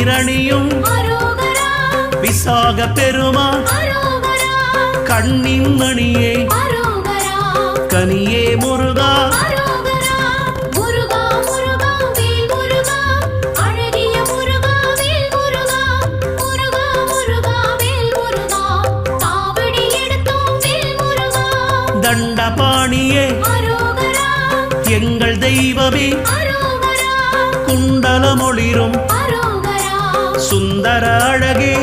நீரணியும் விசாக பெருமான் கண்ணின் மணியே கனியே முருகா தண்டபாணியே எங்கள் தெய்வமே குண்டலமொளிரும் சுந்தர அழகே